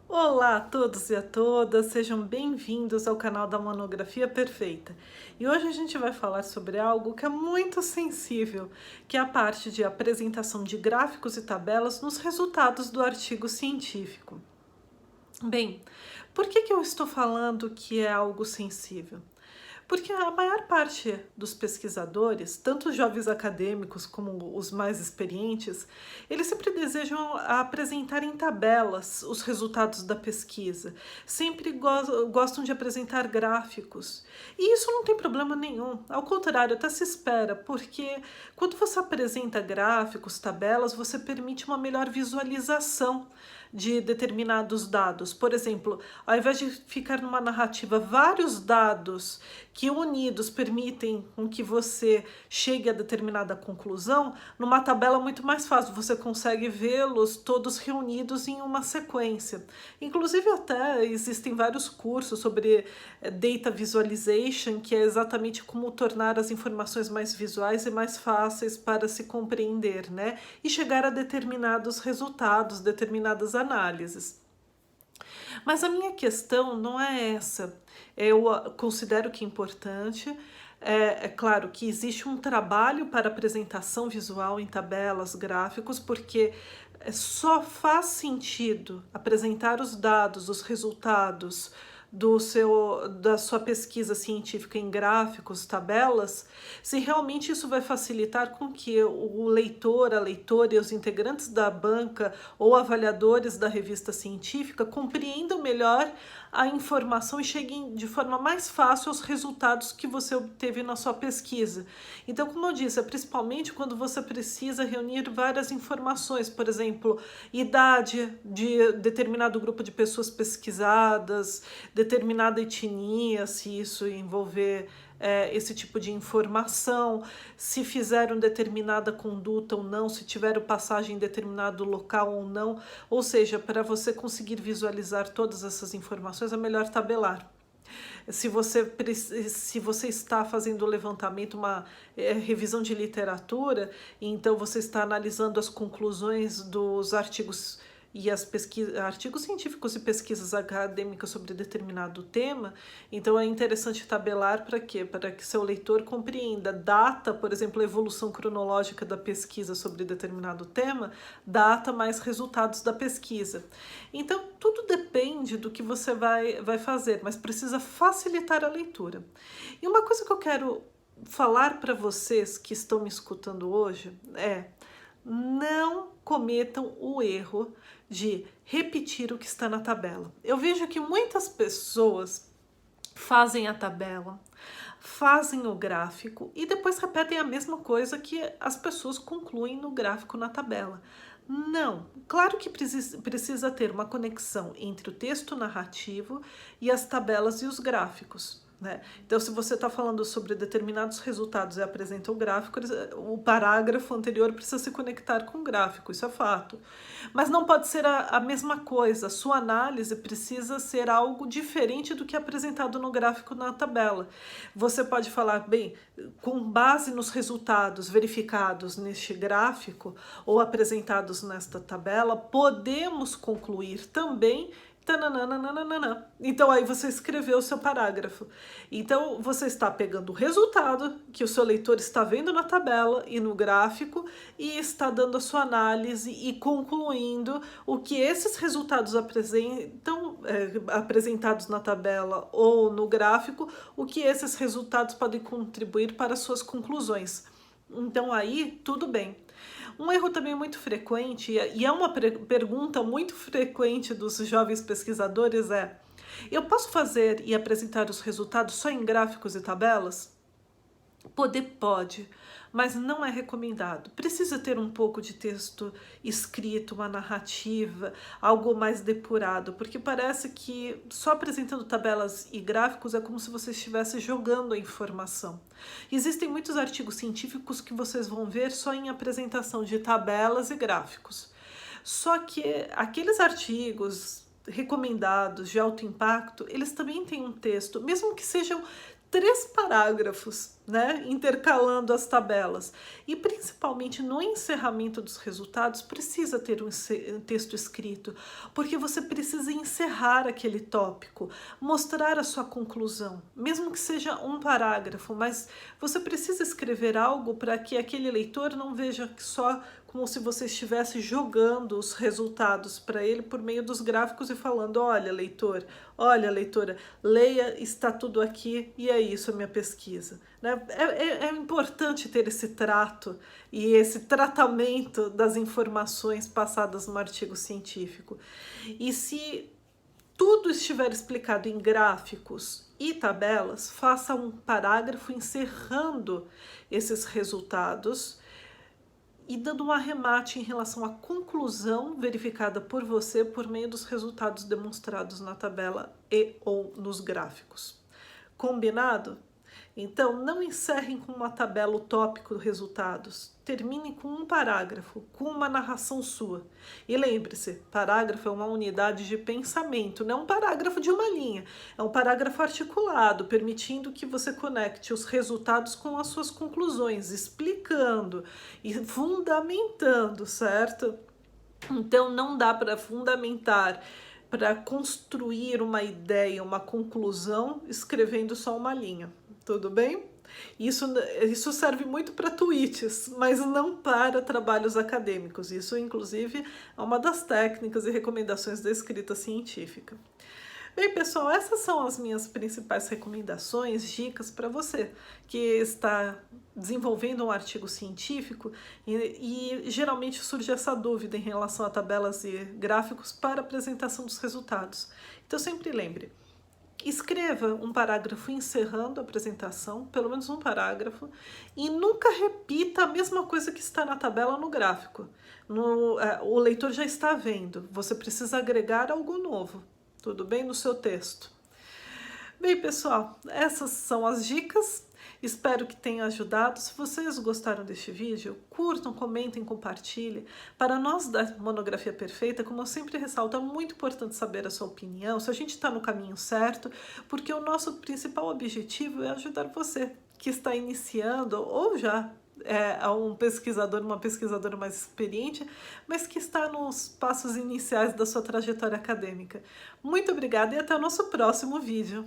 Olá a todos e a todas, sejam bem-vindos ao canal da Monografia Perfeita. E hoje a gente vai falar sobre algo que é muito sensível, que é a parte de apresentação de gráficos e tabelas nos resultados do artigo científico. Bem, por que eu estou falando que é algo sensível? Porque a maior parte dos pesquisadores, tanto os jovens acadêmicos como os mais experientes, eles sempre desejam apresentar em tabelas os resultados da pesquisa, sempre gostam de apresentar gráficos. E isso não tem problema nenhum, ao contrário, até se espera, porque quando você apresenta gráficos, tabelas, você permite uma melhor visualização de determinados dados. Por exemplo, ao invés de ficar numa narrativa vários dados que unidos permitem com que você chegue a determinada conclusão, numa tabela muito mais fácil, você consegue vê-los todos reunidos em uma sequência. Inclusive até existem vários cursos sobre data visualization, que é exatamente como tornar as informações mais visuais e mais fáceis para se compreender, né? E chegar a determinados resultados, determinadas análises. Mas a minha questão não é essa. Eu considero que é importante. É claro que existe um trabalho para apresentação visual em tabelas, gráficos, porque só faz sentido apresentar os dados, os resultados da sua pesquisa científica em gráficos, tabelas, se realmente isso vai facilitar com que o leitor, a leitora e os integrantes da banca ou avaliadores da revista científica compreendam melhor a informação e cheguem de forma mais fácil aos resultados que você obteve na sua pesquisa. Então, como eu disse, é principalmente quando você precisa reunir várias informações, por exemplo, idade de determinado grupo de pessoas pesquisadas, determinada etnia, se isso envolver esse tipo de informação, se fizeram determinada conduta ou não, se tiveram passagem em determinado local ou não. Ou seja, para você conseguir visualizar todas essas informações, é melhor tabelar. Se você está fazendo o levantamento, uma revisão de literatura, então você está analisando as conclusões dos artigos e artigos científicos e pesquisas acadêmicas sobre determinado tema, então é interessante tabelar para quê? Para que seu leitor compreenda data, por exemplo, a evolução cronológica da pesquisa sobre determinado tema, data mais resultados da pesquisa. Então, tudo depende do que você vai fazer, mas precisa facilitar a leitura. E uma coisa que eu quero falar para vocês que estão me escutando hoje é: não cometam o erro de repetir o que está na tabela. Eu vejo que muitas pessoas fazem a tabela, fazem o gráfico e depois repetem a mesma coisa que as pessoas concluem no gráfico, na tabela. Não, claro que precisa ter uma conexão entre o texto narrativo e as tabelas e os gráficos, né? Então, se você está falando sobre determinados resultados e apresenta o gráfico, o parágrafo anterior precisa se conectar com o gráfico, isso é fato. Mas não pode ser a mesma coisa, a sua análise precisa ser algo diferente do que é apresentado no gráfico, na tabela. Você pode falar, bem, com base nos resultados verificados neste gráfico ou apresentados nesta tabela, podemos concluir também. Então aí você escreveu o seu parágrafo. Então você está pegando o resultado que o seu leitor está vendo na tabela e no gráfico e está dando a sua análise e concluindo o que esses resultados apresentam, apresentados na tabela ou no gráfico, o que esses resultados podem contribuir para as suas conclusões. Então aí tudo bem. Um erro também muito frequente, e é uma pergunta muito frequente dos jovens pesquisadores, é: eu posso fazer e apresentar os resultados só em gráficos e tabelas? Poder pode, mas não é recomendado. Precisa ter um pouco de texto escrito, uma narrativa, algo mais depurado, porque parece que só apresentando tabelas e gráficos é como se você estivesse jogando a informação. Existem muitos artigos científicos que vocês vão ver só em apresentação de tabelas e gráficos. Só que aqueles artigos recomendados de alto impacto, eles também têm um texto, mesmo que sejam 3 parágrafos, né, intercalando as tabelas. E principalmente no encerramento dos resultados precisa ter um texto escrito, porque você precisa encerrar aquele tópico, mostrar a sua conclusão, mesmo que seja um parágrafo, mas você precisa escrever algo para que aquele leitor não veja só como se você estivesse jogando os resultados para ele por meio dos gráficos e falando, olha, leitor, olha, leitora, leia, está tudo aqui e é isso a minha pesquisa. Né? É importante ter esse trato e esse tratamento das informações passadas no artigo científico. E se tudo estiver explicado em gráficos e tabelas, faça um parágrafo encerrando esses resultados e dando um arremate em relação à conclusão verificada por você por meio dos resultados demonstrados na tabela e ou nos gráficos. Combinado? Então, não encerrem com uma tabela o tópico de resultados. Terminem com um parágrafo, com uma narração sua. E lembre-se, parágrafo é uma unidade de pensamento, não é um parágrafo de uma linha. É um parágrafo articulado, permitindo que você conecte os resultados com as suas conclusões, explicando e fundamentando, certo? Então, não dá para fundamentar, para construir uma ideia, uma conclusão, escrevendo só uma linha. Tudo bem? Isso serve muito para tweets, mas não para trabalhos acadêmicos. Isso, inclusive, é uma das técnicas e recomendações da escrita científica. Bem, pessoal, essas são as minhas principais recomendações, dicas para você que está desenvolvendo um artigo científico e geralmente surge essa dúvida em relação a tabelas e gráficos para apresentação dos resultados. Então, sempre lembre, escreva um parágrafo encerrando a apresentação, pelo menos um parágrafo, e nunca repita a mesma coisa que está na tabela no gráfico. O leitor já está vendo, você precisa agregar algo novo, tudo bem? No seu texto. Bem, pessoal, essas são as dicas. Espero que tenha ajudado. Se vocês gostaram deste vídeo, curtam, comentem, compartilhem. Para nós da Monografia Perfeita, como eu sempre ressalto, é muito importante saber a sua opinião, se a gente está no caminho certo, porque o nosso principal objetivo é ajudar você que está iniciando ou já é um pesquisador, uma pesquisadora mais experiente, mas que está nos passos iniciais da sua trajetória acadêmica. Muito obrigada e até o nosso próximo vídeo.